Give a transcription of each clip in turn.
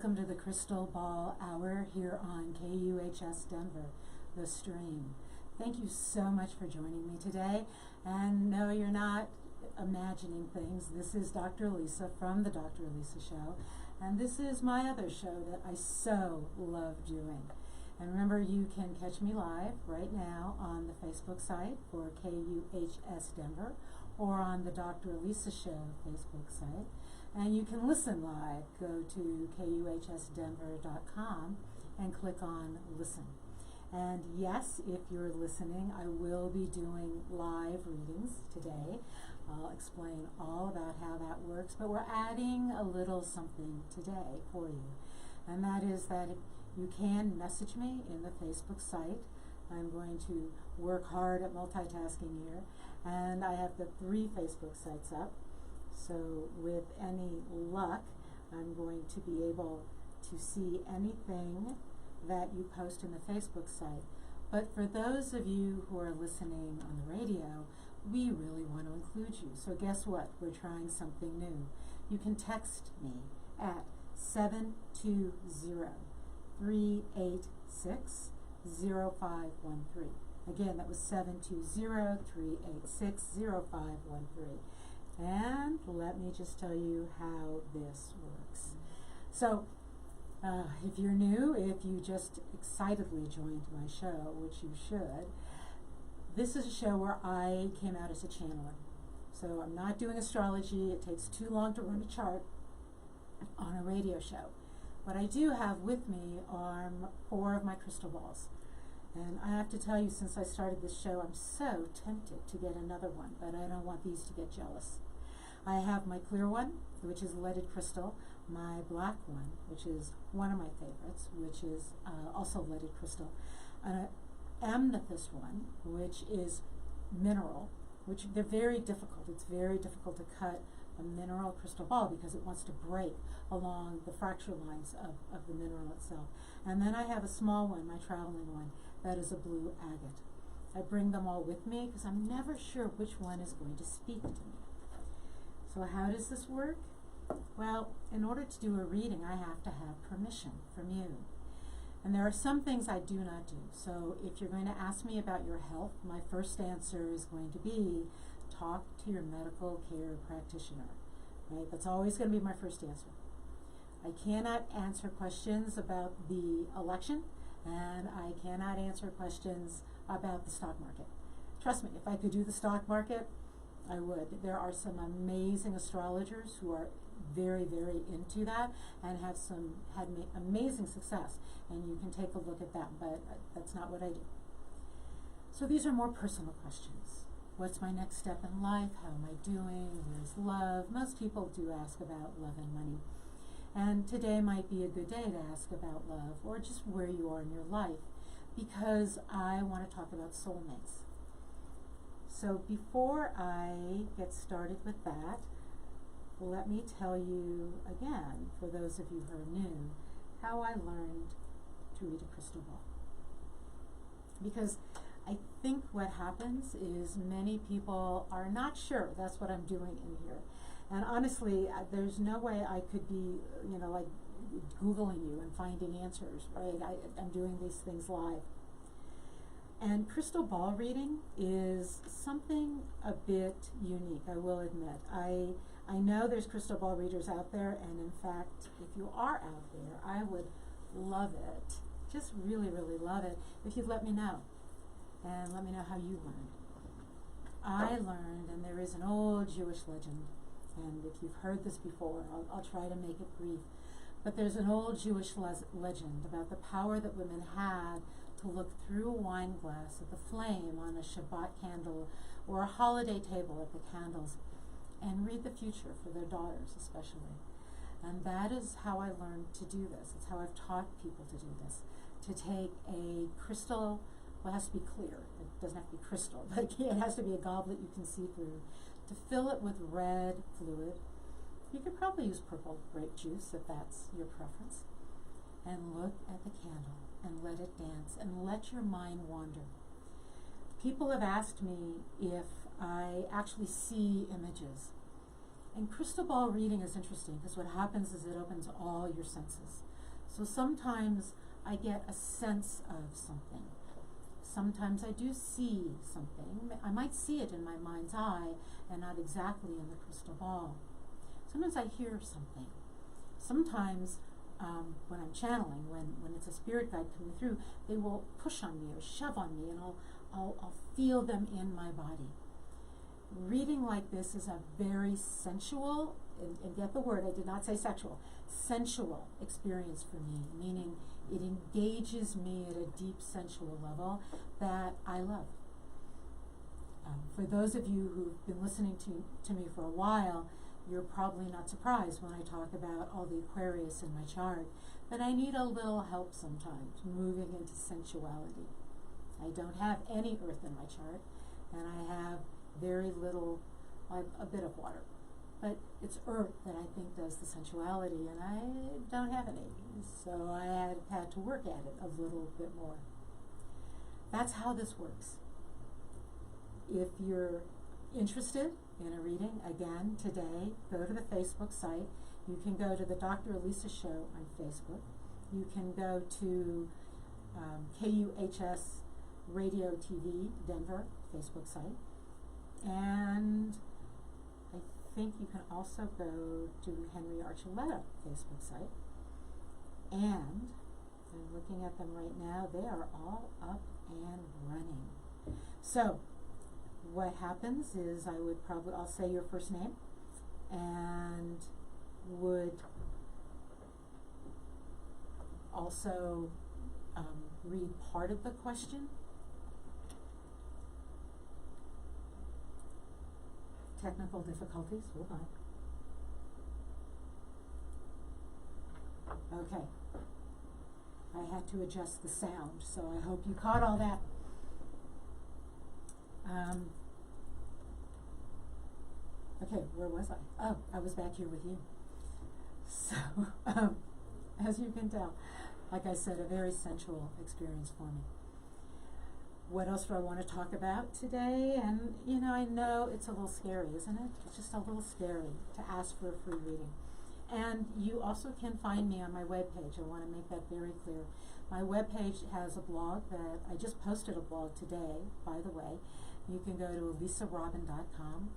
welcome to the Crystal Ball Hour here on KUHS Denver, the stream. Thank you so much for joining me today. And no, you're not imagining things. This is Dr. Lisa from the Dr. Lisa Show, and this is my other show that I so love doing. And remember, you can catch me live right now on the Facebook site for KUHS Denver or on the Dr. Lisa Show Facebook site. And you can listen live. Go to KUHSdenver.com and click on Listen. And yes, if you're listening, I will be doing live readings today. I'll explain all about how that works, but we're adding a little something today for you. And that is that you can message me in the Facebook site. I'm going to work hard at multitasking here. And I have the 3 Facebook sites up. So with any luck, I'm going to be able to see anything that you post in the Facebook site. But for those of you who are listening on the radio, we really want to include you. So guess what? We're trying something new. You can text me at 720-386-0513. Again, that was 720-386-0513. And let me just tell you how this works. So, if you're new, if you just excitedly joined my show, which you should, this is a show where I came out as a channeler. So I'm not doing astrology. It takes too long to run a chart on a radio show. What I do have with me are 4 of my crystal balls. And I have to tell you, since I started this show, I'm so tempted to get another one, but I don't want these to get jealous. I have my clear one, which is leaded crystal, my black one, which is one of my favorites, which is also leaded crystal, an amethyst one, which is mineral, which they're very difficult. It's very difficult to cut a mineral crystal ball because it wants to break along the fracture lines of the mineral itself. And then I have a small one, my traveling one, that is a blue agate. I bring them all with me because I'm never sure which one is going to speak to me. So how does this work? Well, in order to do a reading, I have to have permission from you. And there are some things I do not do. So if you're going to ask me about your health, my first answer is going to be talk to your medical care practitioner. Right? That's always going to be my first answer. I cannot answer questions about the election, and I cannot answer questions about the stock market. Trust me, if I could do the stock market, I would. There are some amazing astrologers who are very, very into that and had amazing success, and you can take a look at that, but that's not what I do. So these are more personal questions. What's my next step in life? How am I doing? Where's love? Most people do ask about love and money. And today might be a good day to ask about love or just where you are in your life, because I want to talk about soulmates. So before I get started with that, let me tell you again, for those of you who are new, how I learned to read a crystal ball. Because I think what happens is many people are not sure that's what I'm doing in here. And honestly, there's no way I could be, like Googling you and finding answers, right? I'm doing these things live. And crystal ball reading is something a bit unique, I will admit. I know there's crystal ball readers out there, and in fact, if you are out there, I would love it, just really, really love it, if you'd let me know, and let me know how you learned. I learned, and there is an old Jewish legend, and if you've heard this before, I'll try to make it brief, but there's an old Jewish legend about the power that women had to look through a wine glass at the flame on a Shabbat candle or a holiday table at the candles and read the future for their daughters especially. And that is how I learned to do this. It's how I've taught people to do this. To take a crystal, well, it has to be clear. It doesn't have to be crystal, but it has to be a goblet you can see through. To fill it with red fluid. You could probably use purple grape juice if that's your preference. And look at the candle and let it dance and let your mind wander. People have asked me if I actually see images. And crystal ball reading is interesting because what happens is it opens all your senses. So sometimes I get a sense of something. Sometimes I do see something. I might see it in my mind's eye and not exactly in the crystal ball. Sometimes I hear something. Sometimes when I'm channeling, when it's a spirit guide coming through, they will push on me or shove on me, and I'll feel them in my body. Reading like this is a very sensual, and get the word, I did not say sexual, sensual experience for me, meaning it engages me at a deep sensual level that I love. For those of you who've been listening to me for a while, you're probably not surprised when I talk about all the Aquarius in my chart, but I need a little help sometimes moving into sensuality. I don't have any earth in my chart, and I have very little, a bit of water. But it's earth that I think does the sensuality, and I don't have any. So I had to work at it a little bit more. That's how this works. If you're interested in a reading, again, today, go to the Facebook site. You can go to the Dr. Elisa Show on Facebook. You can go to KUHS Radio TV Denver Facebook site. And I think you can also go to Henry Archuleta Facebook site. And I'm looking at them right now. They are all up and running. So what happens is I'll say your first name and would also read part of the question. Technical difficulties, hold on. Okay. I had to adjust the sound, so I hope you caught all that. Okay, where was I? Oh, I was back here with you. So, as you can tell, like I said, a very sensual experience for me. What else do I want to talk about today? And, I know it's a little scary, isn't it? It's just a little scary to ask for a free reading. And you also can find me on my webpage. I want to make that very clear. My webpage has a blog that I just posted a blog today, by the way. You can go to elisarobin.com.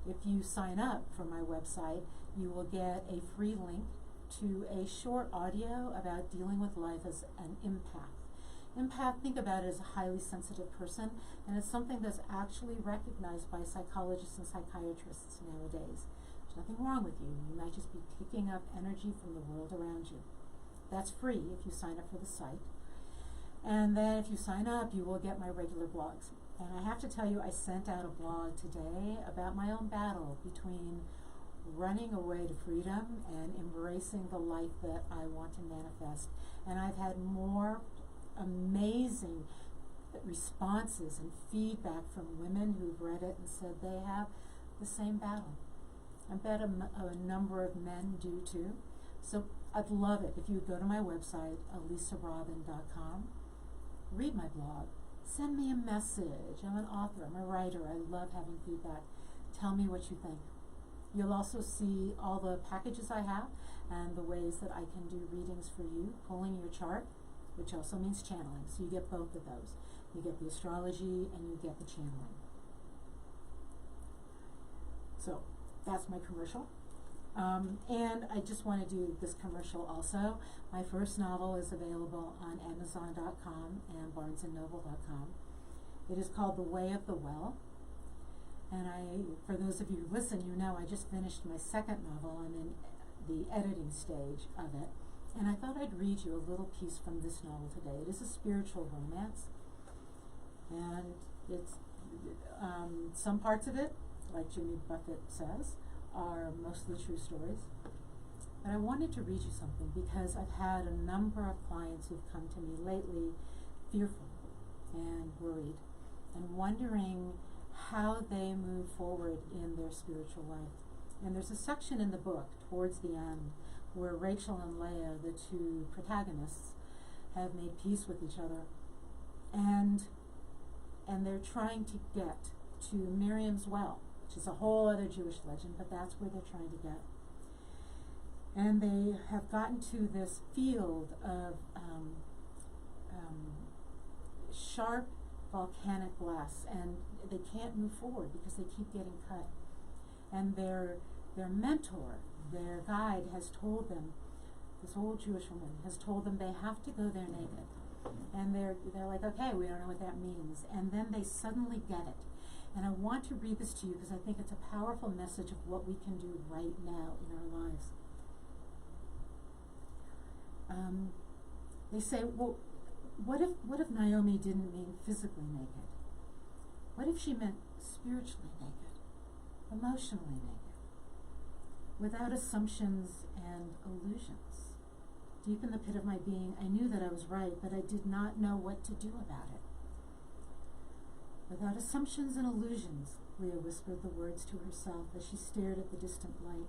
If you sign up for my website, you will get a free link to a short audio about dealing with life as an empath. Empath, think about it as a highly sensitive person, and it's something that's actually recognized by psychologists and psychiatrists nowadays. There's nothing wrong with you. You might just be picking up energy from the world around you. That's free if you sign up for the site. And then if you sign up, you will get my regular blogs. And I have to tell you, I sent out a blog today about my own battle between running away to freedom and embracing the life that I want to manifest. And I've had more amazing responses and feedback from women who've read it and said they have the same battle. I bet a number of men do too. So I'd love it if you would go to my website, elisarobin.com, read my blog, send me a message. I'm an author, I'm a writer, I love having feedback. Tell me what you think. You'll also see all the packages I have and the ways that I can do readings for you, pulling your chart, which also means channeling. So you get both of those. You get the astrology and you get the channeling. So that's my commercial. And I just want to do this commercial also. My first novel is available on Amazon.com and BarnesandNoble.com. It is called The Way of the Well. And for those of you who listen, you know I just finished my second novel. I'm in the editing stage of it. And I thought I'd read you a little piece from this novel today. It is a spiritual romance. And it's some parts of it, like Jimmy Buffett says, are mostly true stories. But I wanted to read you something because I've had a number of clients who've come to me lately fearful and worried and wondering how they move forward in their spiritual life. And there's a section in the book towards the end where Rachel and Leah, the two protagonists, have made peace with each other. And they're trying to get to Miriam's well, which is a whole other Jewish legend, but that's where they're trying to get. And they have gotten to this field of sharp volcanic glass, and they can't move forward because they keep getting cut. And their mentor, their guide, has told them, this old Jewish woman has told them they have to go there naked. And they're like, okay, we don't know what that means. And then they suddenly get it. And I want to read this to you because I think it's a powerful message of what we can do right now in our lives. They say, well, what if Naomi didn't mean physically naked? What if she meant spiritually naked, emotionally naked, without assumptions and illusions? Deep in the pit of my being, I knew that I was right, but I did not know what to do about it. Without assumptions and illusions, Leah whispered the words to herself as she stared at the distant light.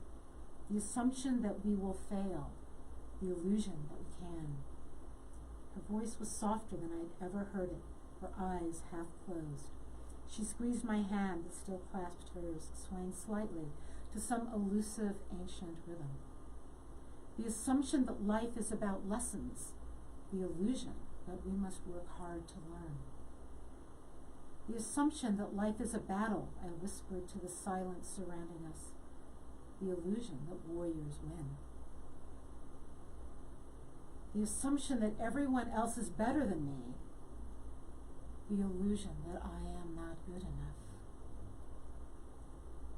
The assumption that we will fail, the illusion that we can. Her voice was softer than I'd ever heard it, her eyes half closed. She squeezed my hand that still clasped hers, swaying slightly to some elusive ancient rhythm. The assumption that life is about lessons, the illusion that we must work hard to learn. The assumption that life is a battle, I whispered to the silence surrounding us. The illusion that warriors win. The assumption that everyone else is better than me. The illusion that I am not good enough.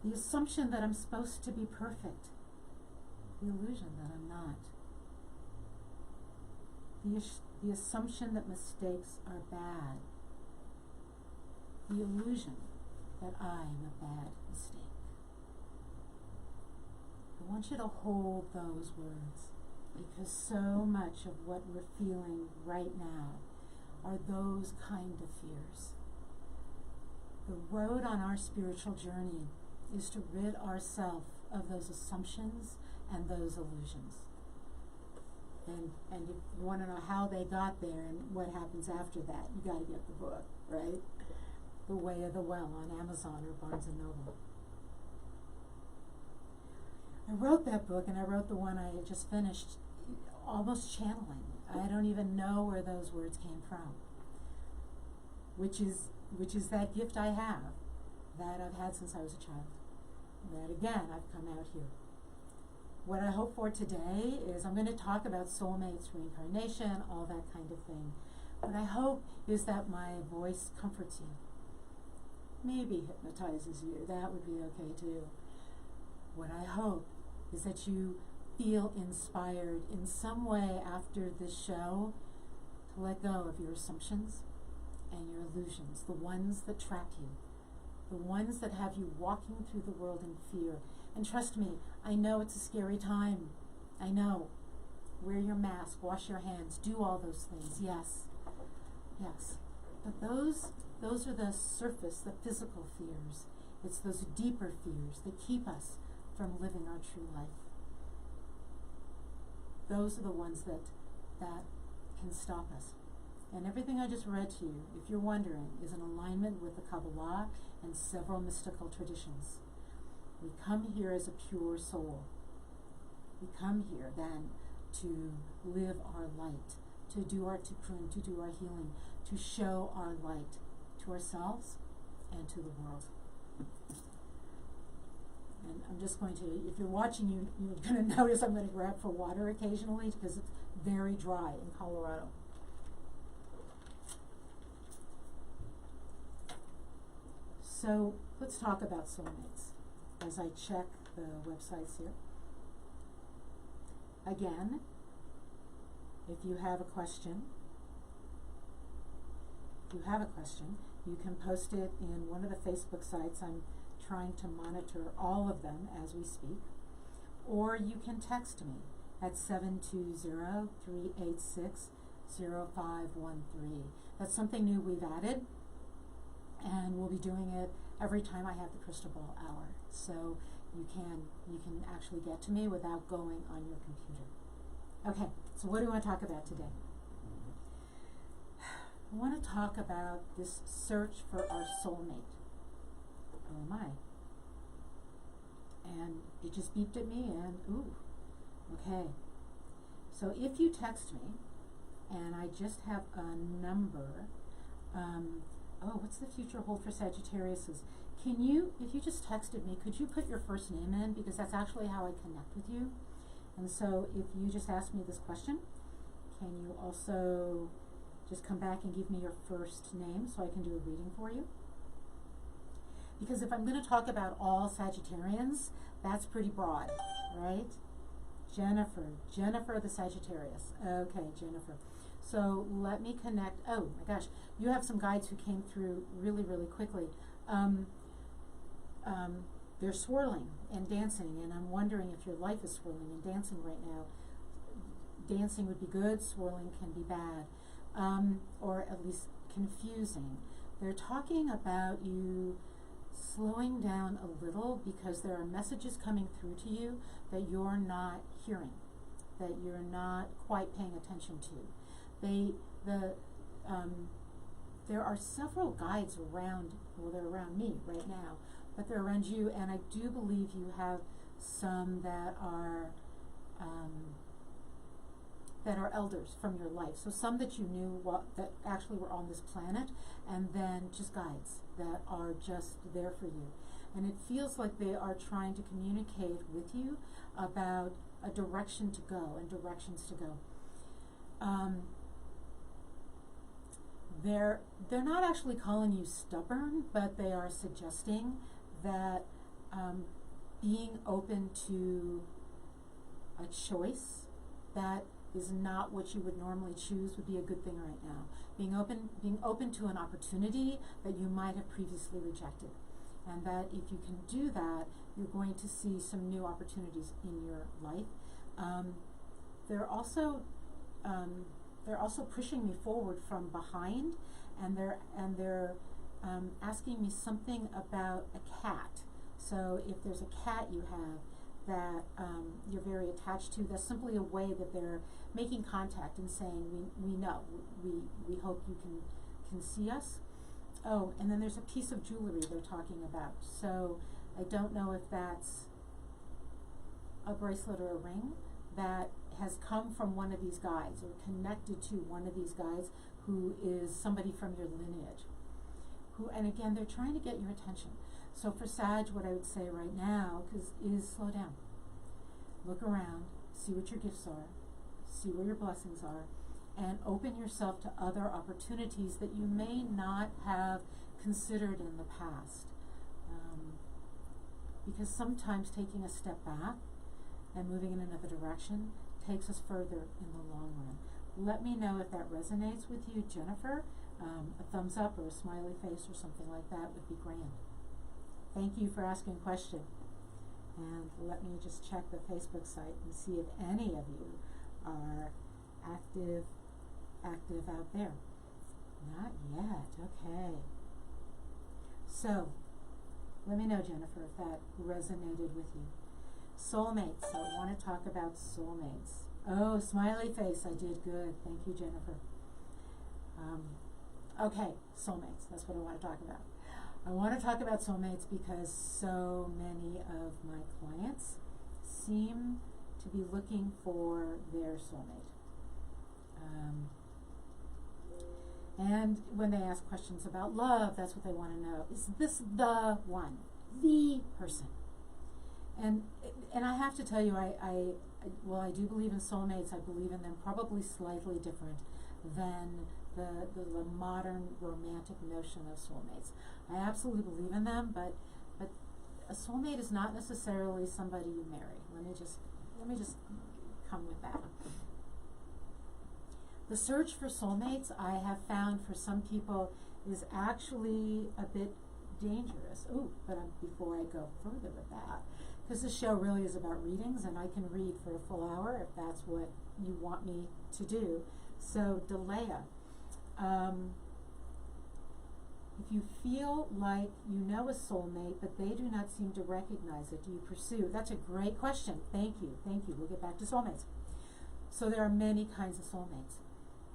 The assumption that I'm supposed to be perfect. The illusion that I'm not. The assumption that mistakes are bad. The illusion that I'm a bad mistake. I want you to hold those words, because so much of what we're feeling right now are those kind of fears. The road on our spiritual journey is to rid ourselves of those assumptions and those illusions. And if you want to know how they got there and what happens after that, you got to get the book, right? The Way of the Well on Amazon or Barnes & Noble. I wrote that book, and I wrote the one I had just finished, almost channeling. I don't even know where those words came from, which is that gift I have, that I've had since I was a child. That again, I've come out here. What I hope for today is I'm going to talk about soulmates, reincarnation, all that kind of thing. What I hope is that my voice comforts you. Maybe hypnotizes you. That would be okay too. What I hope is that you feel inspired in some way after this show to let go of your assumptions and your illusions, the ones that trap you, the ones that have you walking through the world in fear. And trust me, I know it's a scary time. I know. Wear your mask, wash your hands, do all those things. Yes. Yes. But those are the surface, the physical fears. It's those deeper fears that keep us from living our true life. Those are the ones that can stop us. And everything I just read to you, if you're wondering, is in alignment with the Kabbalah and several mystical traditions. We come here as a pure soul. We come here then to live our light, to do our tikkun, to do our healing, to show our light to ourselves and to the world. And I'm just going to, if you're watching, you're going to notice I'm going to grab for water occasionally because it's very dry in Colorado. So let's talk about soulmates as I check the websites here. Again, if you have a question, you can post it in one of the Facebook sites. I'm trying to monitor all of them as we speak. Or you can text me at 720-386-0513. That's something new we've added, and we'll be doing it every time I have the Crystal Ball Hour. So you can actually get to me without going on your computer. Okay, so what do we want to talk about today? I want to talk about this search for our soulmate. Who am I? And it just beeped at me, and ooh, Okay, so if you text me, and I just have a number, what's the future hold for Sagittarius? Can you, if you just texted me, could you put your first name in? Because that's actually how I connect with you. And so if you just ask me this question, can you also just come back and give me your first name so I can do a reading for you? Because if I'm going to talk about all Sagittarians, that's pretty broad, right? Jennifer the Sagittarius. Okay, Jennifer. So let me connect. Oh my gosh, you have some guides who came through really, really quickly. They're swirling and dancing, and I'm wondering if your life is swirling and dancing right now. Dancing would be good, swirling can be bad, or at least confusing. They're talking about you slowing down a little because there are messages coming through to you that you're not hearing, that you're not quite paying attention to. There are several guides around, well, they're around me right now, but they're around you, and I do believe you have some that are elders from your life. So some that you knew that actually were on this planet, and then just guides that are just there for you. And it feels like they are trying to communicate with you about a direction to go and directions to go. They're not actually calling you stubborn, but they are suggesting that being open to a choice that is not what you would normally choose would be a good thing right now. Being open to an opportunity that you might have previously rejected, and that if you can do that, you're going to see some new opportunities in your life. They're also pushing me forward from behind, and they're asking me something about a cat. So if there's a cat you have that you're very attached to, that's simply a way that they're making contact and saying, we know, we hope you can see us. Oh, and then there's a piece of jewelry they're talking about. So I don't know if that's a bracelet or a ring that has come from one of these guides or connected to one of these guides who is somebody from your lineage. And again, they're trying to get your attention. So for Sag, what I would say right now is slow down. Look around, see what your gifts are, see where your blessings are, and open yourself to other opportunities that you may not have considered in the past. Because sometimes taking a step back and moving in another direction takes us further in the long run. Let me know if that resonates with you, Jennifer. A thumbs up or a smiley face or something like that would be grand. Thank you for asking a question. And let me just check the Facebook site and see if any of you are active out there. Not yet. Okay. So, let me know, Jennifer, if that resonated with you. Soulmates. So I want to talk about soulmates. Oh, smiley face. I did good. Thank you, Jennifer. Okay, soulmates. That's what I want to talk about. I want to talk about soulmates because so many of my clients seem to be looking for their soulmate. And when they ask questions about love, that's what they want to know. Is this the one? The person? And I have to tell you, I do believe in soulmates. I believe in them probably slightly different than the modern romantic notion of soulmates. I absolutely believe in them, but a soulmate is not necessarily somebody you marry. Let me just come with that. The search for soulmates, I have found for some people, is actually a bit dangerous. Ooh, but before I go further with that, because this show really is about readings, and I can read for a full hour if that's what you want me to do. So, Delea, if you feel like you know a soulmate, but they do not seem to recognize it, do you pursue? That's a great question. Thank you. We'll get back to soulmates. So there are many kinds of soulmates.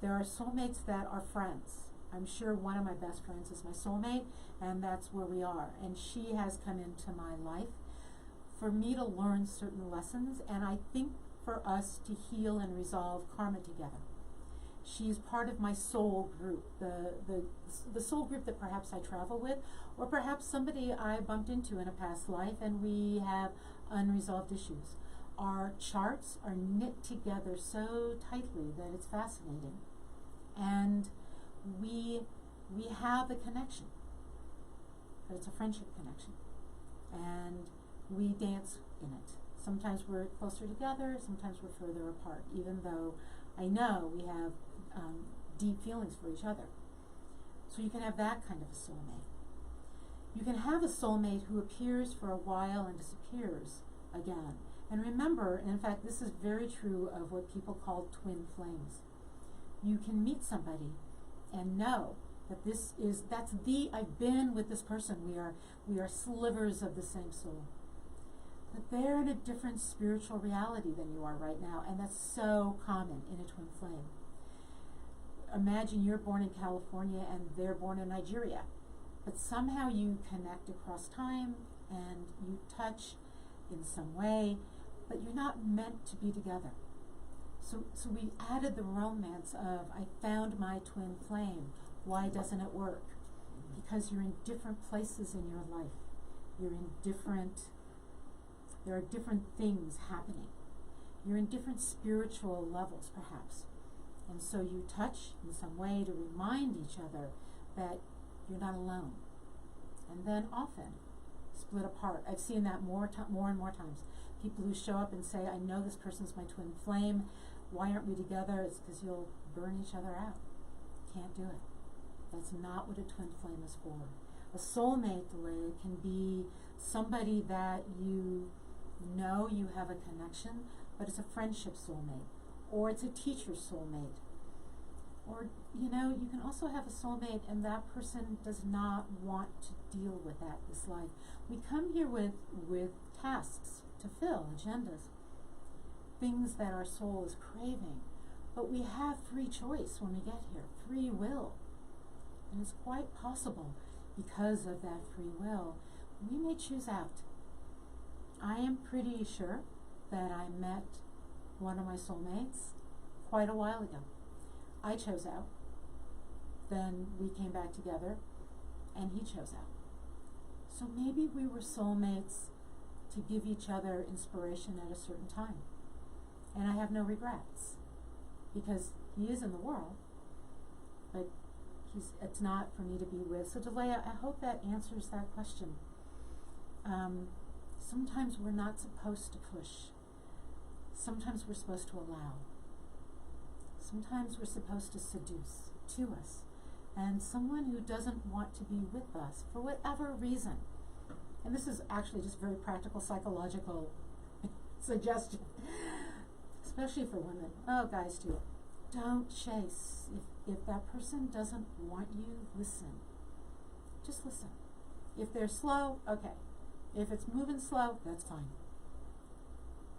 There are soulmates that are friends. I'm sure one of my best friends is my soulmate, and that's where we are. And she has come into my life for me to learn certain lessons, and I think for us to heal and resolve karma together. She's part of my soul group, the soul group that perhaps I travel with, or perhaps somebody I bumped into in a past life and we have unresolved issues. Our charts are knit together so tightly that it's fascinating. And we have a connection, but it's a friendship connection. And we dance in it. Sometimes we're closer together, sometimes we're further apart, even though I know we have deep feelings for each other. So you can have that kind of a soulmate. You can have a soulmate who appears for a while and disappears again. And remember, and in fact, this is very true of what people call twin flames. You can meet somebody and know that I've been with this person. We are slivers of the same soul. But they're in a different spiritual reality than you are right now, and that's so common in a twin flame. Imagine you're born in California and they're born in Nigeria, but somehow you connect across time and you touch in some way, but you're not meant to be together. So we added the romance of, I found my twin flame. Why doesn't it work? Because you're in different places in your life. There are different things happening. You're in different spiritual levels, perhaps. And so you touch in some way to remind each other that you're not alone. And then often split apart. I've seen that more and more times. People who show up and say, I know this person's my twin flame. Why aren't we together? It's because you'll burn each other out. Can't do it. That's not what a twin flame is for. A soulmate, Delia, can be somebody that you know you have a connection, but it's a friendship soulmate, or it's a teacher soulmate. Or, you can also have a soulmate and that person does not want to deal with that this life. We come here with tasks to fill, agendas, things that our soul is craving. But we have free choice when we get here, free will. And it's quite possible, because of that free will, we may choose out. I am pretty sure that I met one of my soulmates quite a while ago. I chose out. Then we came back together, and he chose out. So maybe we were soulmates to give each other inspiration at a certain time. And I have no regrets, because he is in the world, but it's not for me to be with. So Delia, I hope that answers that question. Sometimes we're not supposed to push. Sometimes we're supposed to allow. Sometimes we're supposed to seduce to us. And someone who doesn't want to be with us for whatever reason, and this is actually just very practical psychological suggestion, especially for women. Oh, guys too. Don't chase. If that person doesn't want you, listen. Just listen. If they're slow, okay. If it's moving slow, that's fine.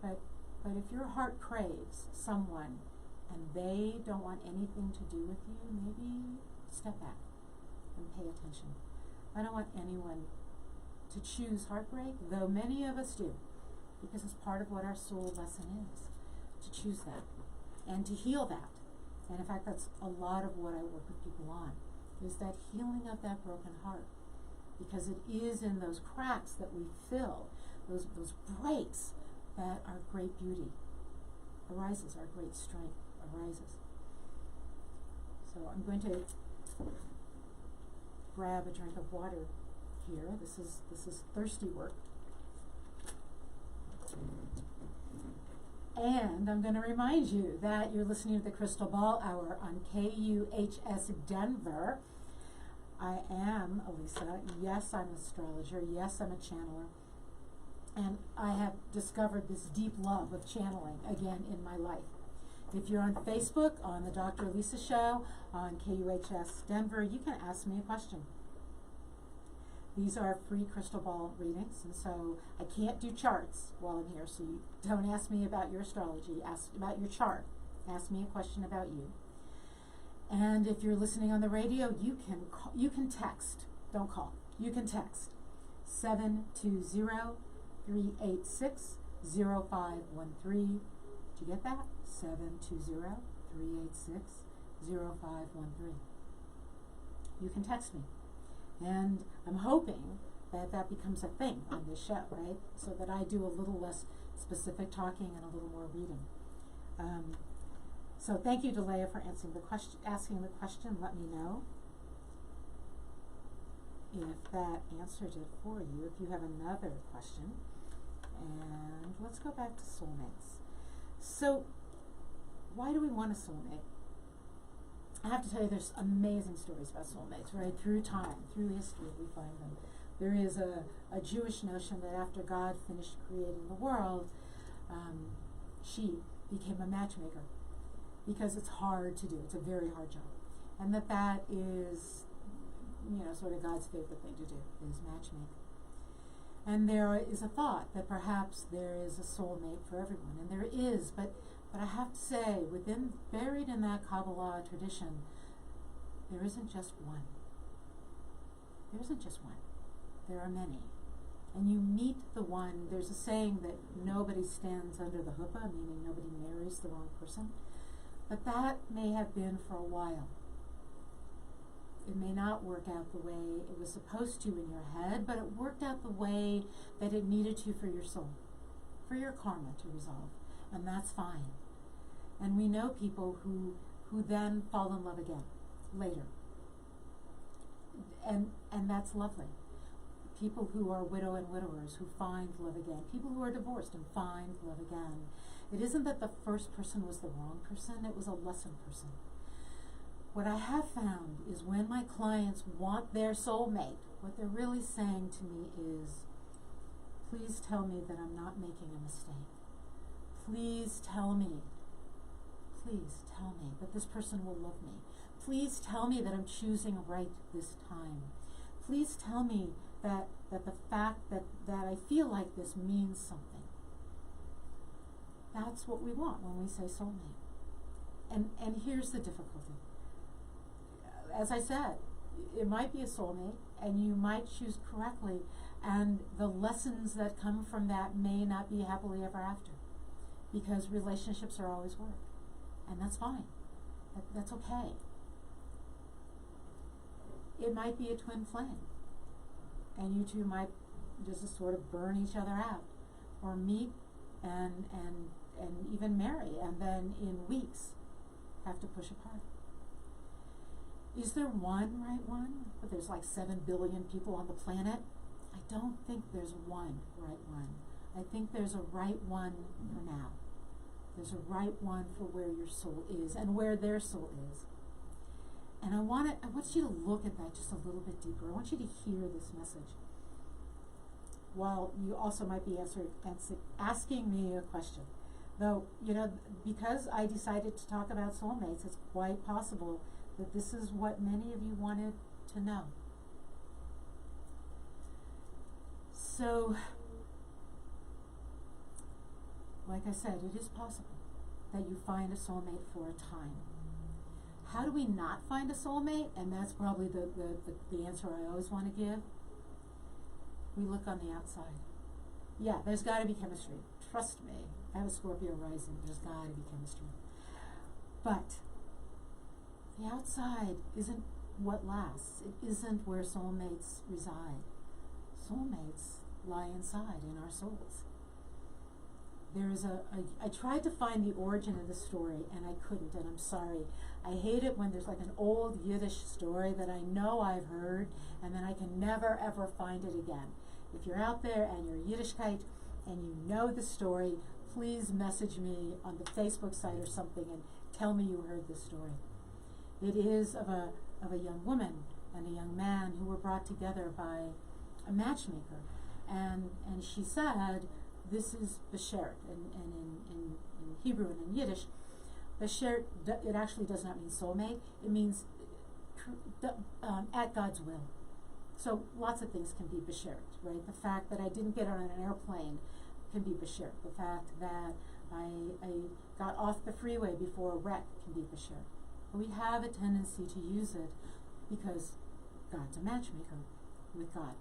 But if your heart craves someone and they don't want anything to do with you, maybe step back and pay attention. I don't want anyone to choose heartbreak, though many of us do, because it's part of what our soul lesson is, to choose that and to heal that. And in fact, that's a lot of what I work with people on, is that healing of that broken heart. Because it is in those cracks that we fill, those breaks, that our great beauty arises, our great strength arises. So I'm going to grab a drink of water here. This is thirsty work. And I'm going to remind you that you're listening to the Crystal Ball Hour on KUHS Denver. I am Elisa. Yes, I'm an astrologer. Yes, I'm a channeler. And I have discovered this deep love of channeling again in my life. If you're on Facebook, on the Dr. Elisa Show, on KUHS Denver, you can ask me a question. These are free crystal ball readings, and so I can't do charts while I'm here, so you don't ask me about your astrology. Ask about your chart. Ask me a question about you. And if you're listening on the radio, you can text. Don't call. You can text 720-386-0513. Did you get that? 720-386-0513. You can text me. And I'm hoping that that becomes a thing on this show, right? So that I do a little less specific talking and a little more reading. So thank you, Delea, for asking the question. Let me know if that answered it for you. If you have another question. And let's go back to soulmates. So why do we want a soulmate? I have to tell you, there's amazing stories about soulmates, right? Through time, through history, we find them. There is a Jewish notion that after God finished creating the world, she became a matchmaker, because it's hard to do. It's a very hard job. And that is, sort of God's favorite thing to do, is matchmake. And there is a thought that perhaps there is a soulmate for everyone, and there is, but I have to say, buried in that Kabbalah tradition, there isn't just one. There isn't just one. There are many. And you meet the one. There's a saying that nobody stands under the huppah, meaning nobody marries the wrong person. But that may have been for a while. It may not work out the way it was supposed to in your head, but it worked out the way that it needed to for your soul, for your karma to resolve. And that's fine. And we know people who then fall in love again later. And that's lovely. People who are widow and widowers who find love again. People who are divorced and find love again. It isn't that the first person was the wrong person, it was a lesson person. What I have found is when my clients want their soulmate, what they're really saying to me is, please tell me that I'm not making a mistake. Please tell me that this person will love me. Please tell me that I'm choosing right this time. Please tell me that the fact that I feel like this means something. That's what we want when we say soulmate. And here's the difficulty. As I said, it might be a soulmate, and you might choose correctly, and the lessons that come from that may not be happily ever after, because relationships are always work, and that's fine. That's okay. It might be a twin flame, and you two might just sort of burn each other out, or meet and even marry, and then in weeks have to push apart. Is there one right one? But there's like 7 billion people on the planet. I don't think there's one right one. I think there's a right one for now. There's a right one for where your soul is and where their soul is. And I want you to look at that just a little bit deeper. I want you to hear this message. While you also might be asking me a question. Though, because I decided to talk about soulmates, it's quite possible that this is what many of you wanted to know. So, like I said, it is possible that you find a soulmate for a time. How do we not find a soulmate? And that's probably the answer I always want to give. We look on the outside. Yeah, there's got to be chemistry. Trust me. I have a Scorpio rising. There's got to be chemistry. But the outside isn't what lasts. It isn't where soulmates reside. Soulmates lie inside in our souls. There is I tried to find the origin of the story, and I couldn't, and I'm sorry. I hate it when there's like an old Yiddish story that I know I've heard, and then I can never ever find it again. If you're out there and you're Yiddishkeit and you know the story, please message me on the Facebook site or something and tell me you heard this story. It is of a young woman and a young man who were brought together by a matchmaker, and she said, this is Beshert, and in Hebrew and in Yiddish, Beshert, it actually does not mean soulmate. It means at God's will. So lots of things can be Beshert, right? The fact that I didn't get on an airplane can be Beshert. The fact that I got off the freeway before a wreck can be Beshert. But we have a tendency to use it because God's a matchmaker with God,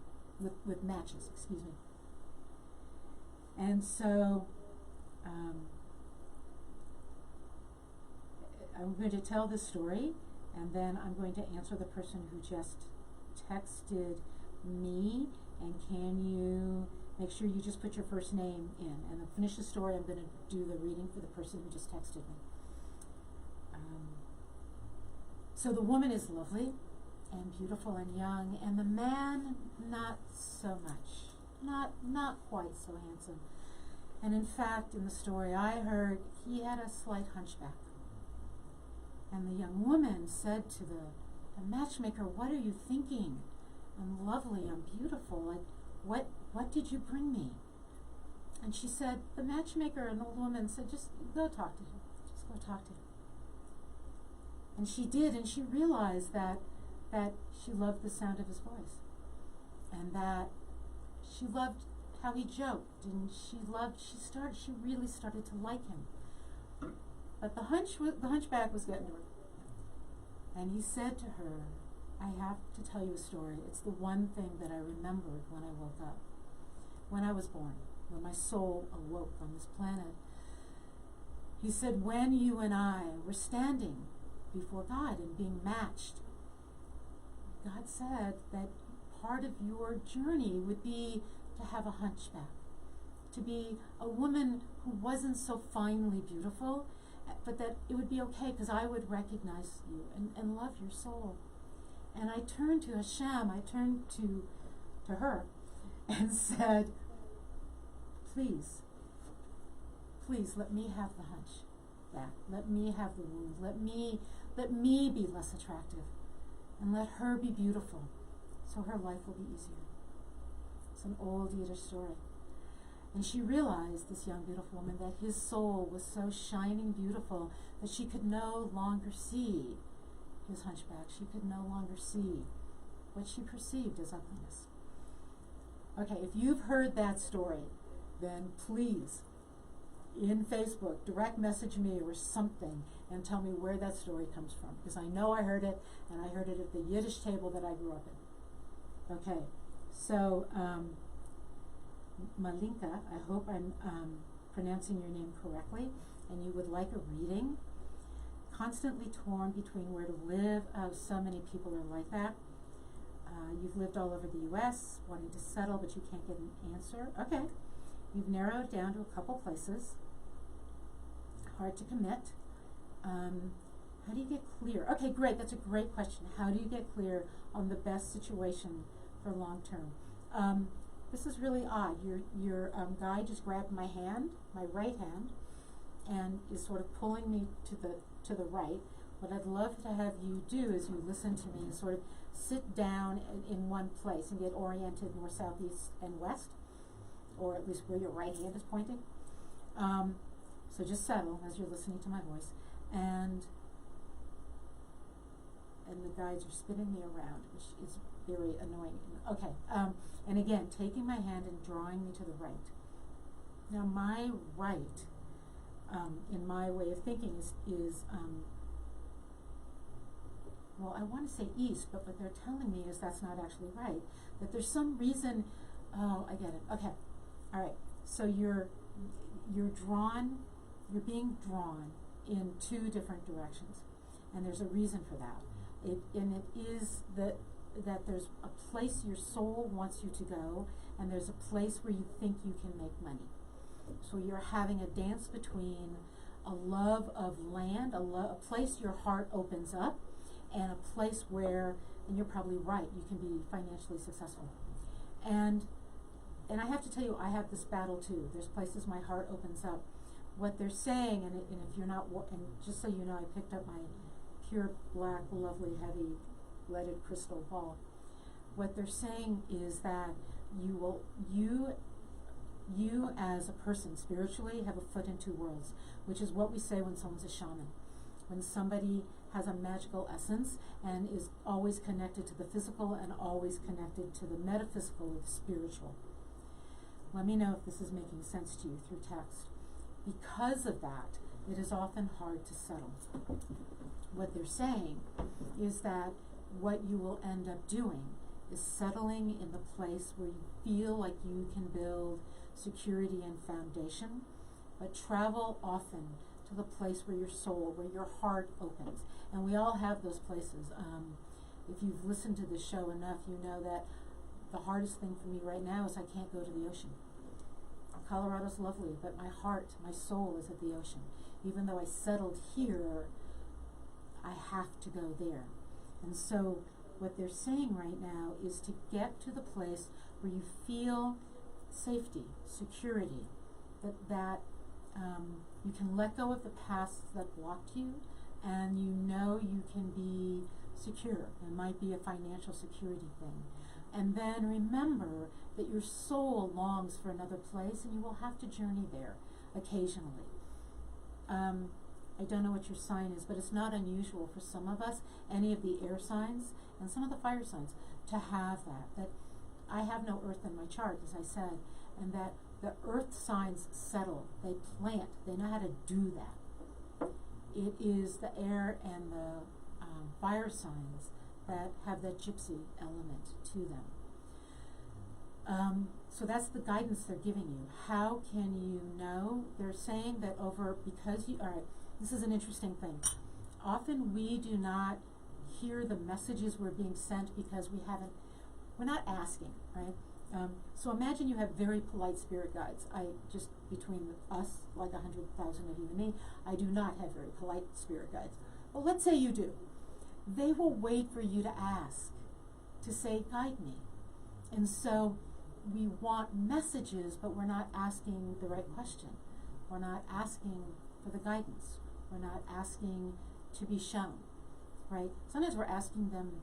with matches, excuse me. And so I'm going to tell the story, and then I'm going to answer the person who just texted me. And can you make sure you just put your first name in? And I'll finish the story. I'm going to do the reading for the person who just texted me. So the woman is lovely and beautiful and young, and the man not so much, not quite so handsome. And in fact, in the story I heard, he had a slight hunchback. And the young woman said to the matchmaker, "What are you thinking? I'm lovely, I'm beautiful. Like, what did you bring me?" And she said, the matchmaker, an old woman, said, "Just go talk to him. Just go talk to him." And she did, and she realized that she loved the sound of his voice, and that she loved how he joked, and she really started to like him. But the hunchback was getting to her. And he said to her, "I have to tell you a story. It's the one thing that I remembered when I woke up, when I was born, when my soul awoke on this planet." He said, "When you and I were standing before God and being matched, God said that part of your journey would be to have a hunchback, to be a woman who wasn't so finely beautiful, but that it would be okay because I would recognize you and love your soul." And I turned to Hashem, I turned to her and said, please let me have the hunchback. Let me have the wound. Let me be less attractive. And let her be beautiful, so her life will be easier. It's an old Yiddish story. And she realized, this young, beautiful woman, that his soul was so shining beautiful that she could no longer see his hunchback. She could no longer see what she perceived as ugliness. Okay, if you've heard that story, then please, in Facebook, direct message me or something and tell me where that story comes from, because I know I heard it, and I heard it at the Yiddish table that I grew up in. Okay, so Malinka, I hope I'm pronouncing your name correctly, and you would like a reading. Constantly torn between where to live. So many people are like that. You've lived all over the U.S., wanting to settle, but you can't get an answer. Okay, you've narrowed down to a couple places. Hard to commit. How do you get clear? Okay, great. That's a great question. How do you get clear on the best situation for long term? This is really odd. Your guy just grabbed my hand, my right hand, and is sort of pulling me to the right. What I'd love to have you do is you listen to me and sort of sit down in one place and get oriented north, south, east, and west, or at least where your right hand is pointing. So just settle as you're listening to my voice, and the guides are spinning me around, which is very annoying. Okay, and again, taking my hand and drawing me to the right. Now my right, in my way of thinking, is well, I want to say east, but what they're telling me is that's not actually right. That there's some reason. Oh, I get it. Okay, all right. So you're being drawn in two different directions, and there's a reason for that. It is that there's a place your soul wants you to go, and there's a place where you think you can make money. So you're having a dance between a love of land, a place your heart opens up, and a place where, and you're probably right, you can be financially successful. And I have to tell you, I have this battle too. There's places my heart opens up. What they're saying, and if you're not, and just so you know, I picked up my pure black, lovely, heavy, leaded crystal ball. What they're saying is that you as a person spiritually have a foot in two worlds, which is what we say when someone's a shaman. When somebody has a magical essence and is always connected to the physical and always connected to the metaphysical or the spiritual. Let me know if this is making sense to you through text. Because of that, it is often hard to settle. What they're saying is that what you will end up doing is settling in the place where you feel like you can build security and foundation, but travel often to the place where your soul, where your heart opens. And we all have those places. If you've listened to this show enough, you know that the hardest thing for me right now is I can't go to the ocean. Colorado's lovely, but my heart, my soul is at the ocean. Even though I settled here, I have to go there. And so what they're saying right now is to get to the place where you feel safety, security, that you can let go of the past that blocked you, and you know you can be secure. It might be a financial security thing. And then remember that your soul longs for another place, and you will have to journey there occasionally. I don't know what your sign is, but it's not unusual for some of us, any of the air signs and some of the fire signs, to have that I have no earth in my chart, as I said, and that the earth signs settle, they plant, they know how to do that. It is the air and the fire signs that have that gypsy element to them. So that's the guidance they're giving you. How can you know? They're saying that alright, this is an interesting thing. Often we do not hear the messages we're being sent because we're not asking, right? So imagine you have very polite spirit guides. Between us, like 100,000 of you and me, I do not have very polite spirit guides. Well, let's say you do. They will wait for you to ask, to say, guide me. And so we want messages, but we're not asking the right question. We're not asking for the guidance. We're not asking to be shown, right? Sometimes we're asking them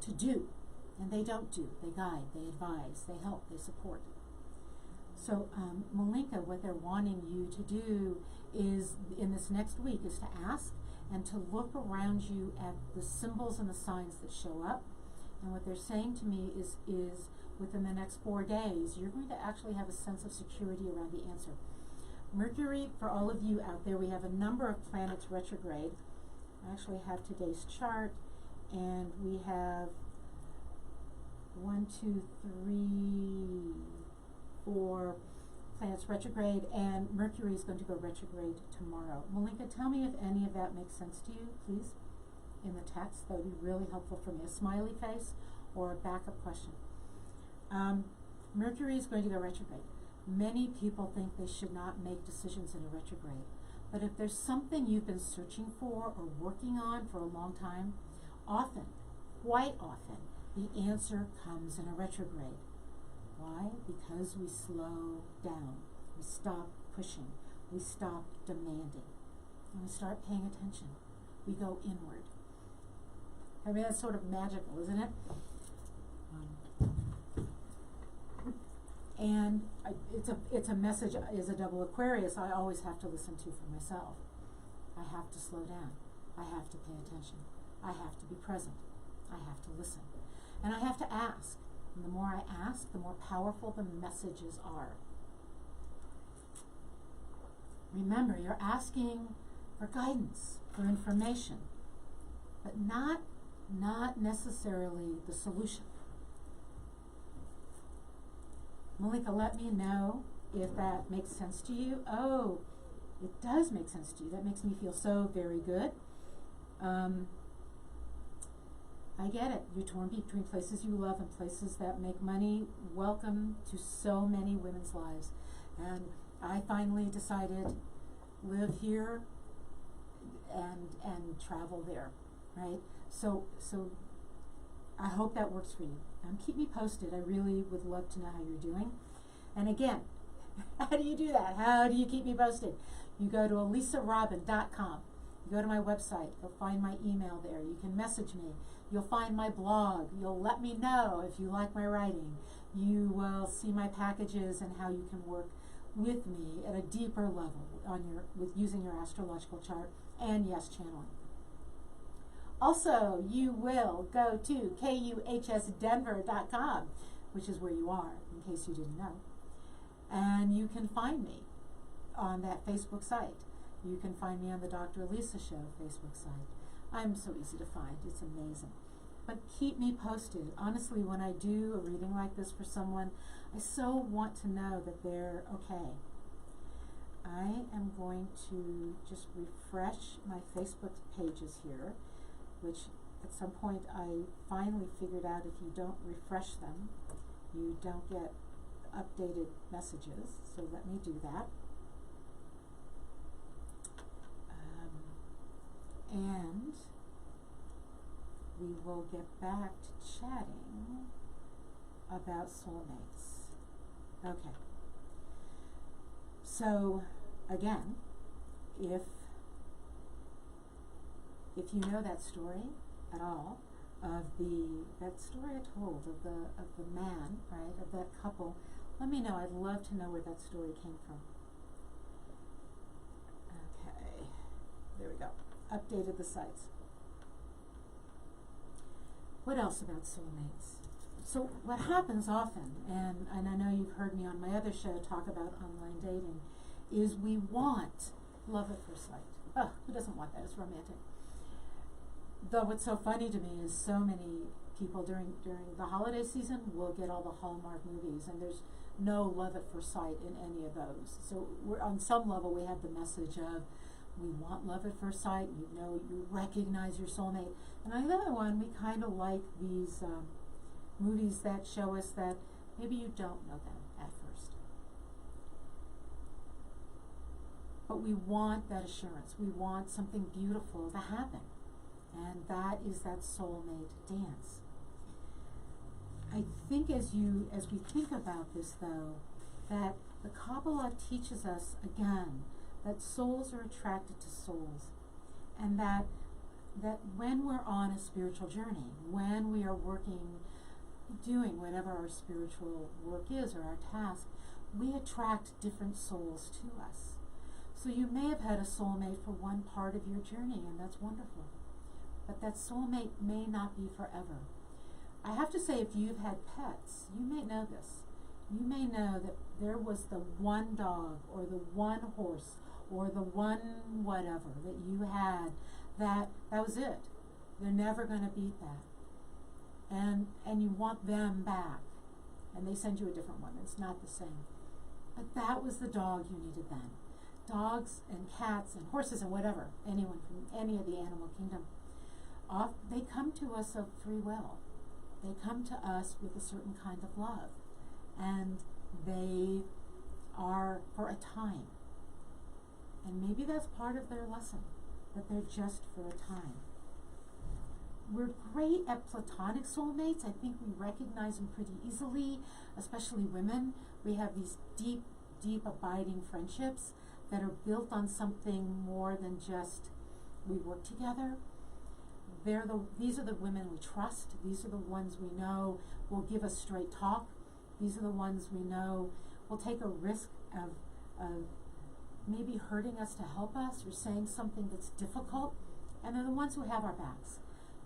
to do, and they don't do. They guide, they advise, they help, they support. So Malinka, what they're wanting you to do is, in this next week, is to ask and to look around you at the symbols and the signs that show up. And what they're saying to me is within the next 4 days, you're going to actually have a sense of security around the answer. Mercury, for all of you out there, we have a number of planets retrograde. I actually have today's chart, and we have 1, 2, 3, 4 planets retrograde, and Mercury is going to go retrograde tomorrow. Malinka, tell me if any of that makes sense to you, please, in the text. That would be really helpful for me. A smiley face or a backup question. Mercury is going to go retrograde. Many people think they should not make decisions in a retrograde. But if there's something you've been searching for or working on for a long time, often, quite often, the answer comes in a retrograde. Why? Because we slow down. We stop pushing. We stop demanding. And we start paying attention. We go inward. I mean, that's sort of magical, isn't it? And it's a message. As a double Aquarius, I always have to listen to for myself. I have to slow down. I have to pay attention. I have to be present. I have to listen. And I have to ask. And the more I ask, the more powerful the messages are. Remember, you're asking for guidance, for information, but not necessarily the solution. Malinka, let me know if that makes sense to you. Oh, it does make sense to you. That makes me feel so very good. I get it. You're torn between places you love and places that make money. Welcome to so many women's lives. And I finally decided live here and travel there, right? So I hope that works for you. Keep me posted. I really would love to know how you're doing. And again, how do you do that? How do you keep me posted? You go to alisarobin.com. You go to my website. You'll find my email there. You can message me. You'll find my blog. You'll let me know if you like my writing. You will see my packages and how you can work with me at a deeper level with using your astrological chart and yes, channeling. Also, you will go to kuhsdenver.com, which is where you are, in case you didn't know. And you can find me on that Facebook site. You can find me on the Dr. Lisa Show Facebook site. I'm so easy to find. It's amazing. But keep me posted. Honestly, when I do a reading like this for someone, I so want to know that they're okay. I am going to just refresh my Facebook pages here, which at some point I finally figured out if you don't refresh them, you don't get updated messages. So let me do that. And we will get back to chatting about soulmates. Okay. So again, if you know that story at all, of that story I told of the man, right, of that couple, let me know. I'd love to know where that story came from. Okay, there we go. Updated the sites. What else about soulmates? So what happens often, and I know you've heard me on my other show talk about online dating, is we want love at first sight. Oh, who doesn't want that? It's romantic. Though what's so funny to me is so many people during the holiday season will get all the Hallmark movies, and there's no love at first sight in any of those. So we're, on some level, we have the message of we want love at first sight. You know, you recognize your soulmate. And on the other one, we kind of like these movies that show us that maybe you don't know them at first. But we we that assurance. We want something beautiful to happen. And that is that soulmate dance. I think as we think about this, though, that the Kabbalah teaches us again that souls are attracted to souls, and that when we're on a spiritual journey, when we are working, doing whatever our spiritual work is or our task, we attract different souls to us. So you may have had a soulmate for one part of your journey, and that's wonderful. But that soulmate may not be forever. I have to say, if you've had pets, you may know this. You may know that there was the one dog or the one horse or the one whatever that you had, that was it. They're never going to beat that. And you want them back. And they send you a different one. It's not the same. But that was the dog you needed then. Dogs and cats and horses and whatever, anyone from any of the animal kingdom, they come to us of free will. They come to us with a certain kind of love. And they are for a time. And maybe that's part of their lesson, that they're just for a time. We're great at platonic soulmates. I think we recognize them pretty easily, especially women. We have these deep, deep, abiding friendships that are built on something more than just we work together. These are the women we trust. These are the ones we know will give us straight talk. These are the ones we know will take a risk of maybe hurting us to help us or saying something that's difficult. And they're the ones who have our backs.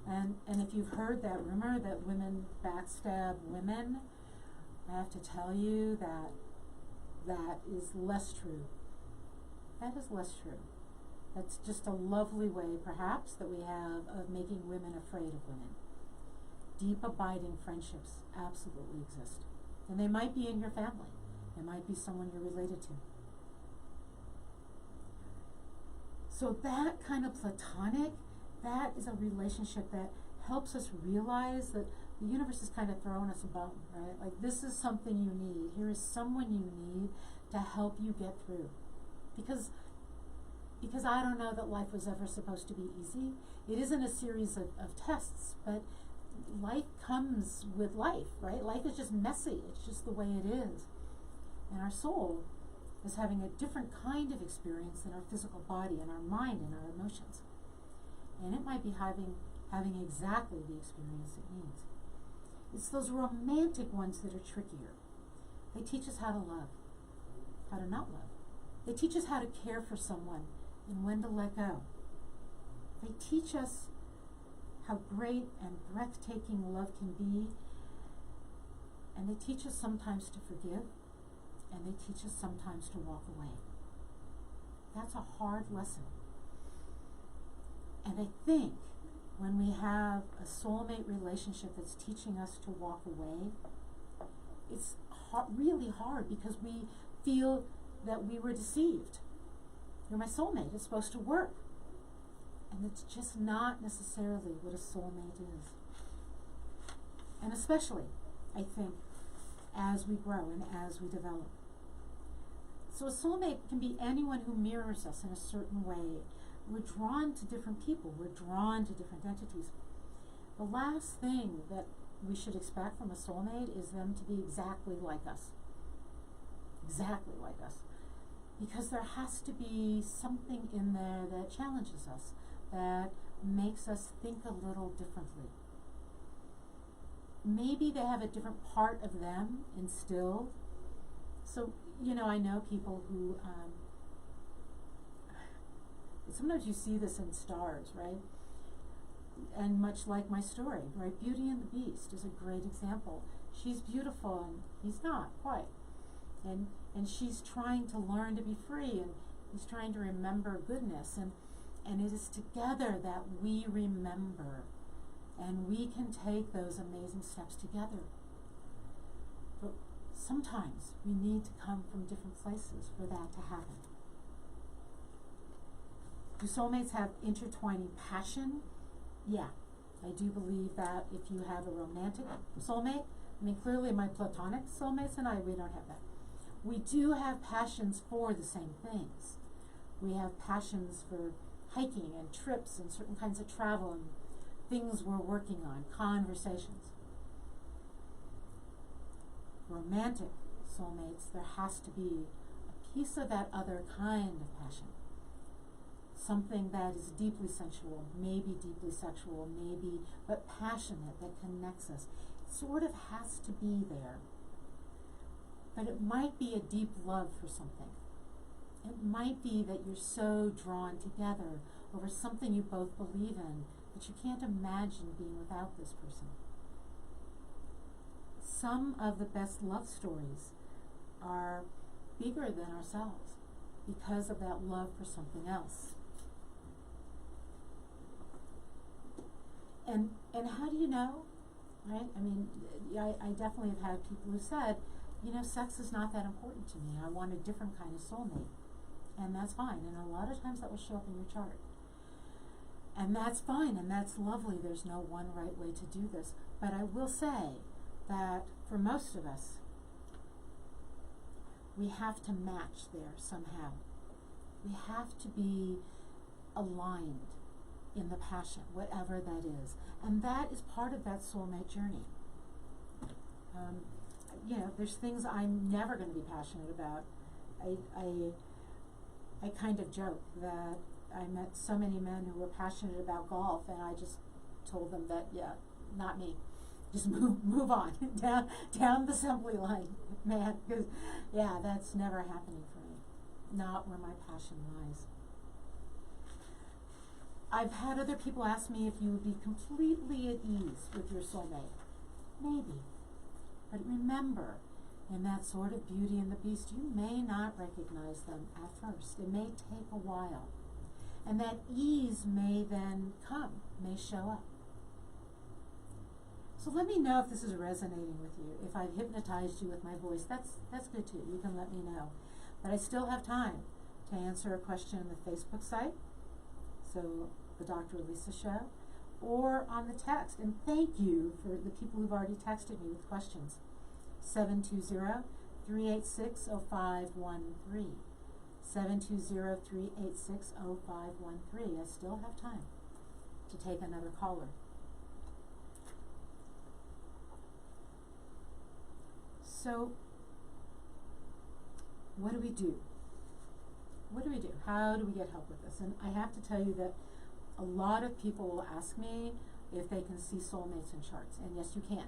And if you've heard that rumor that women backstab women, I have to tell you that is less true. That is less true. That's just a lovely way, perhaps, that we have of making women afraid of women. Deep, abiding friendships absolutely exist. And they might be in your family. They might be someone you're related to. So that kind of platonic, that is a relationship that helps us realize that the universe is kind of throwing us a bone, right? Like, this is something you need. Here is someone you need to help you get through. Because I don't know that life was ever supposed to be easy. It isn't a series of tests, but life comes with life, right? Life is just messy. It's just the way it is. And our soul is having a different kind of experience than our physical body and our mind and our emotions. And it might be having exactly the experience it needs. It's those romantic ones that are trickier. They teach us how to love, how to not love. They teach us how to care for someone and when to let go. They teach us how great and breathtaking love can be, and they teach us sometimes to forgive, and they teach us sometimes to walk away. That's a hard lesson. And I think when we have a soulmate relationship that's teaching us to walk away, it's really hard because we feel that we were deceived, you're my soulmate. It's supposed to work. And it's just not necessarily what a soulmate is. And especially, I think, as we grow and as we develop. So a soulmate can be anyone who mirrors us in a certain way. We're drawn to different people. We're drawn to different entities. The last thing that we should expect from a soulmate is them to be exactly like us. Exactly like us. Because there has to be something in there that challenges us, that makes us think a little differently. Maybe they have a different part of them instilled. So, I know people who, sometimes you see this in stars, right? And much like my story, right? Beauty and the Beast is a great example. She's beautiful and he's not quite. And she's trying to learn to be free, and he's trying to remember goodness. And it is together that we remember. And we can take those amazing steps together. But sometimes we need to come from different places for that to happen. Do soulmates have intertwining passion? Yeah, I do believe that if you have a romantic soulmate, clearly my platonic soulmates and we don't have that. We do have passions for the same things. We have passions for hiking and trips and certain kinds of travel and things we're working on, conversations. Romantic soulmates, there has to be a piece of that other kind of passion. Something that is deeply sensual, maybe deeply sexual, maybe, but passionate, that connects us. It sort of has to be there. But it might be a deep love for something. It might be that you're so drawn together over something you both believe in that you can't imagine being without this person. Some of the best love stories are bigger than ourselves because of that love for something else. And how do you know, right? I definitely have had people who said, sex is not that important to me. I want a different kind of soulmate. And that's fine. And a lot of times that will show up in your chart. And that's fine, and that's lovely. There's no one right way to do this. But I will say that for most of us, we have to match there somehow. We have to be aligned in the passion, whatever that is. And that is part of that soulmate journey. There's things I'm never going to be passionate about. I kind of joke that I met so many men who were passionate about golf, and I just told them that, not me. Just move on down the assembly line, man, because that's never happening for me. Not where my passion lies. I've had other people ask me if you would be completely at ease with your soulmate. Maybe. But remember, in that sort of Beauty and the Beast, you may not recognize them at first. It may take a while. And that ease may then come, may show up. So let me know if this is resonating with you. If I've hypnotized you with my voice, that's good too. You can let me know. But I still have time to answer a question on the Facebook site, so the Dr. Elisa Show, or on the text. And thank you for the people who've already texted me with questions. 720-386-0513. 720-386-0513. I still have time to take another caller. So, what do we do? What do we do? How do we get help with this? And I have to tell you that a lot of people will ask me if they can see soulmates in charts. And yes, you can.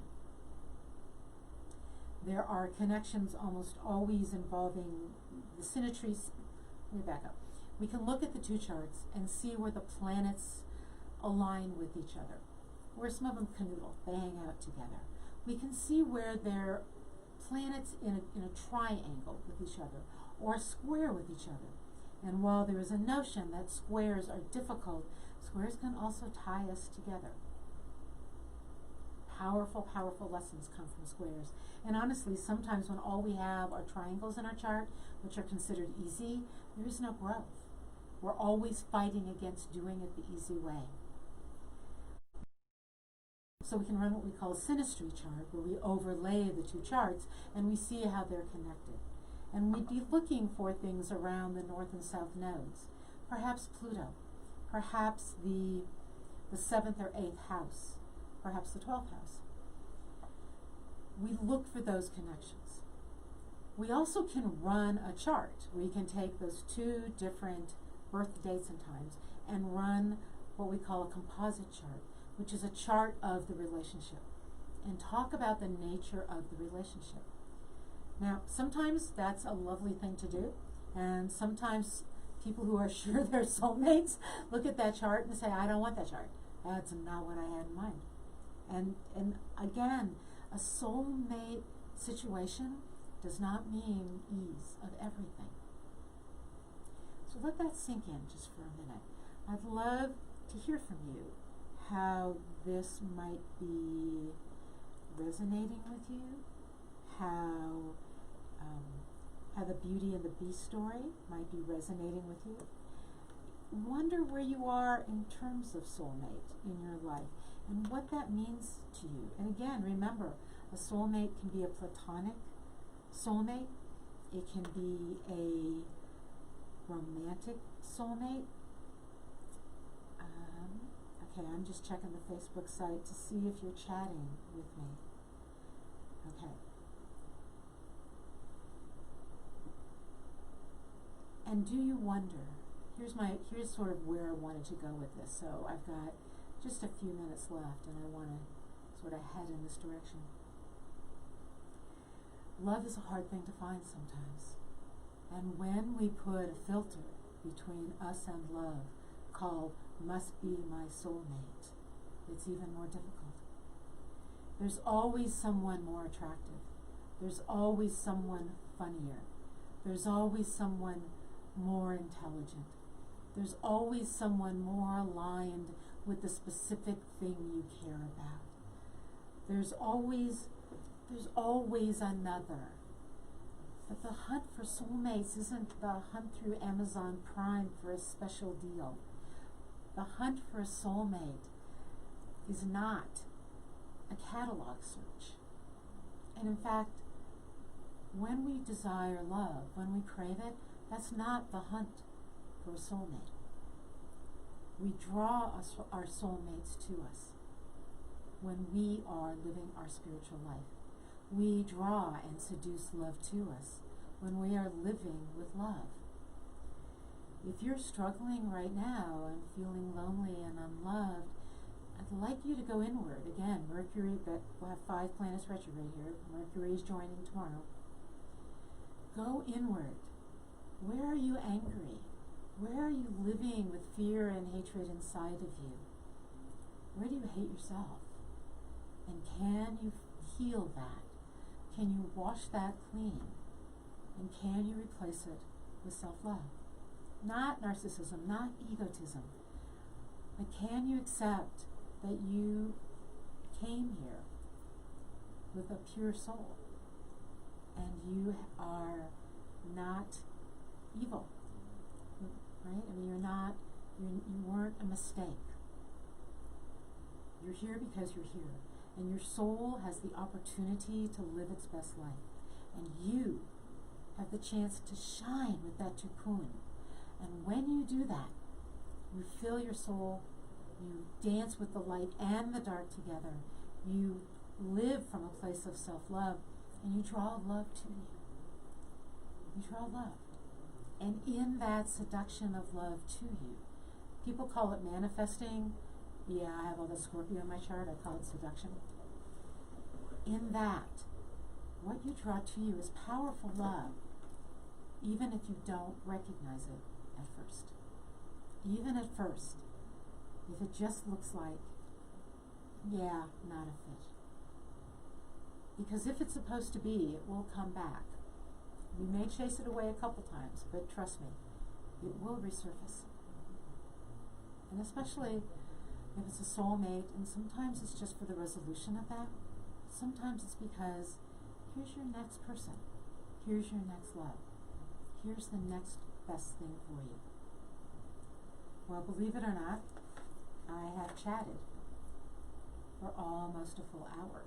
There are connections almost always involving the symmetries. Let me back up. We can look at the two charts and see where the planets align with each other, where some of them canoodle, they hang out together. We can see where they're planets in a triangle with each other, or a square with each other. And while there is a notion that squares are difficult, squares can also tie us together. Powerful, powerful lessons come from squares. And honestly, sometimes when all we have are triangles in our chart, which are considered easy, there is no growth. We're always fighting against doing it the easy way. So we can run what we call a synastry chart, where we overlay the two charts and we see how they're connected. And we'd be looking for things around the north and south nodes. Perhaps Pluto, perhaps the 7th or 8th house, perhaps the 12th house. We look for those connections. We also can run a chart. We can take those two different birth dates and times and run what we call a composite chart, which is a chart of the relationship, and talk about the nature of the relationship. Now, sometimes that's a lovely thing to do, and sometimes people who are sure they're soulmates look at that chart and say, I don't want that chart. That's not what I had in mind. And again, a soulmate situation does not mean ease of everything. So let that sink in just for a minute. I'd love to hear from you how this might be resonating with you, how the Beauty and the Beast story might be resonating with you. Wonder where you are in terms of soulmate in your life and what that means to you. And again, remember, a soulmate can be a platonic soulmate. It can be a romantic soulmate. Okay, I'm just checking the Facebook site to see if you're chatting with me. Okay. And do you wonder, here's sort of where I wanted to go with this. So I've got just a few minutes left and I want to sort of head in this direction. Love is a hard thing to find sometimes. And when we put a filter between us and love called must be my soulmate, it's even more difficult. There's always someone more attractive. There's always someone funnier. There's always someone more intelligent. There's always someone more aligned with the specific thing you care about. There's always another. But the hunt for soulmates isn't the hunt through Amazon Prime for a special deal. The hunt for a soulmate is not a catalog search. And in fact, when we desire love, when we crave it, that's not the hunt for a soulmate. We draw our soulmates to us when we are living our spiritual life. We draw and seduce love to us when we are living with love. If you're struggling right now and feeling lonely and unloved, I'd like you to go inward. Again, Mercury, but we'll have 5 planets retrograde here. Mercury is joining tomorrow. Go inward. Where are you angry? Where are you living with fear and hatred inside of you? Where do you hate yourself? And can you heal that? Can you wash that clean? And can you replace it with self-love? Not narcissism, not egotism, but can you accept that you came here with a pure soul and you are not evil, right? I mean, you weren't a mistake. You're here because you're here, and your soul has the opportunity to live its best life, and you have the chance to shine with that cocoon. And when you do that, you fill your soul, you dance with the light and the dark together, you live from a place of self-love, and you draw love to you. You draw love. And in that seduction of love to you, people call it manifesting. Yeah, I have all the Scorpio in my chart, I call it seduction. In that, what you draw to you is powerful love, even if you don't recognize it at first. Even at first, if it just looks like, yeah, not a fit. Because if it's supposed to be, it will come back. You may chase it away a couple times, but trust me, it will resurface. And especially if it's a soulmate, and sometimes it's just for the resolution of that. Sometimes it's because here's your next person. Here's your next love. Here's the next best thing for you. Well, believe it or not, I have chatted for almost a full hour.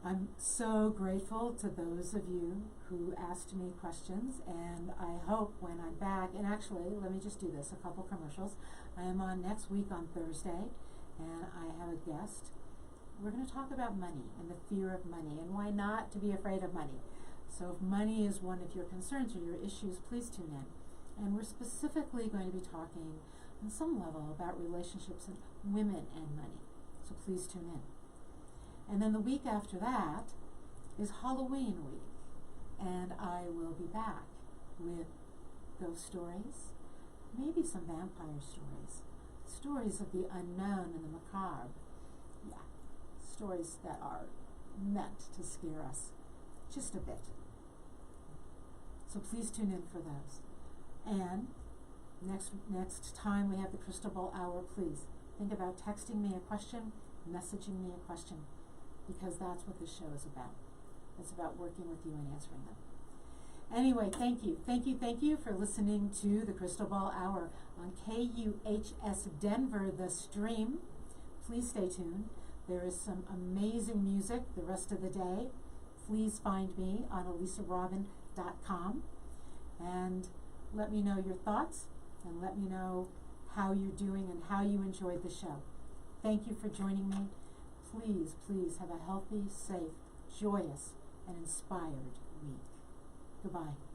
I'm so grateful to those of you who asked me questions, and I hope when I'm back, and actually, let me just do this, a couple commercials. I am on next week on Thursday, and I have a guest. We're going to talk about money and the fear of money and why not to be afraid of money. So if money is one of your concerns or your issues, please tune in. And we're specifically going to be talking on some level about relationships and women and money. So please tune in. And then the week after that is Halloween week. And I will be back with ghost stories, maybe some vampire stories, stories of the unknown and the macabre. Yeah, stories that are meant to scare us just a bit. So please tune in for those. And next time we have the Crystal Ball Hour, please think about texting me a question, messaging me a question, because that's what this show is about. It's about working with you and answering them. Anyway, thank you for listening to the Crystal Ball Hour on KUHS Denver, the stream. Please stay tuned. There is some amazing music the rest of the day. Please find me on ElisaRobin.com and let me know your thoughts and let me know how you're doing and how you enjoyed the show. Thank you for joining me. Please have a healthy, safe, joyous, and inspired week. Goodbye.